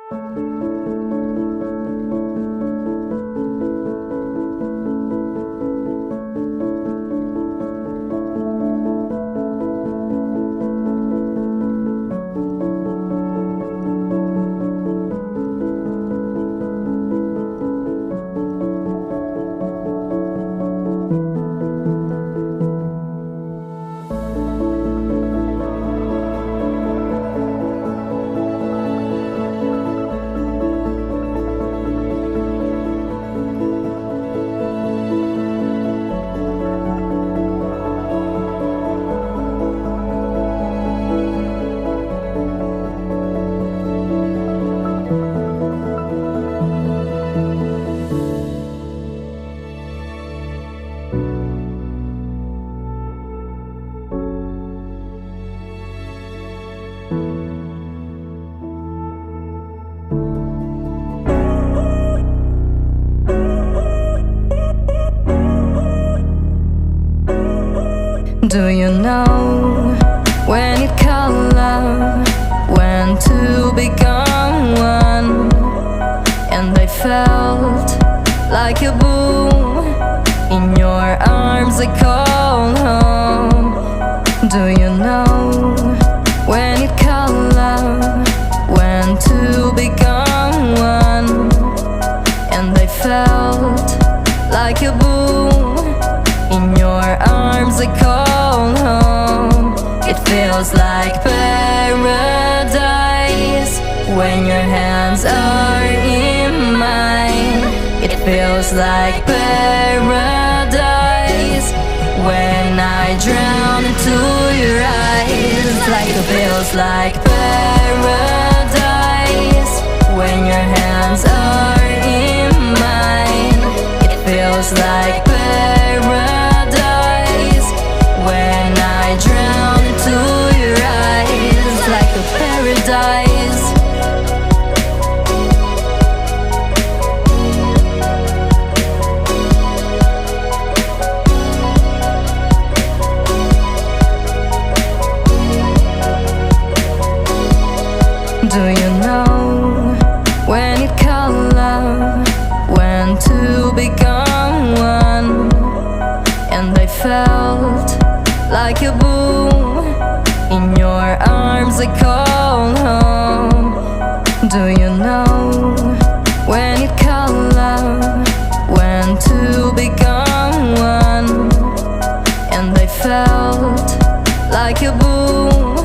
Do you know when you call love, when to become one? And I felt like a boom in your arms, I call home. Do you know when you call love, when to become one? And I felt like a boom in your arms, I call home. It feels like paradise when your hands are in mine. It feels like paradise when I drown into your eyes. Like it feels like paradise when your hands are in mine. It feels like paradise when I drown into your eyes. Like a paradise. Do you know when you call love, when to become one? And I felt like a boom in your arms, I call home. Do you know when you call love, when to become one? And I felt like a boom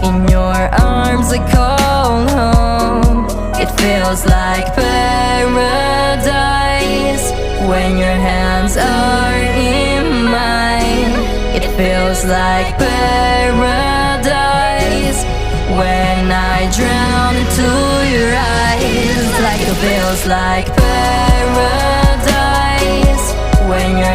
in your arms, I call home. It feels like paradise when your hands are in mine. It feels like paradise when I drown into your eyes. Like it feels like paradise when your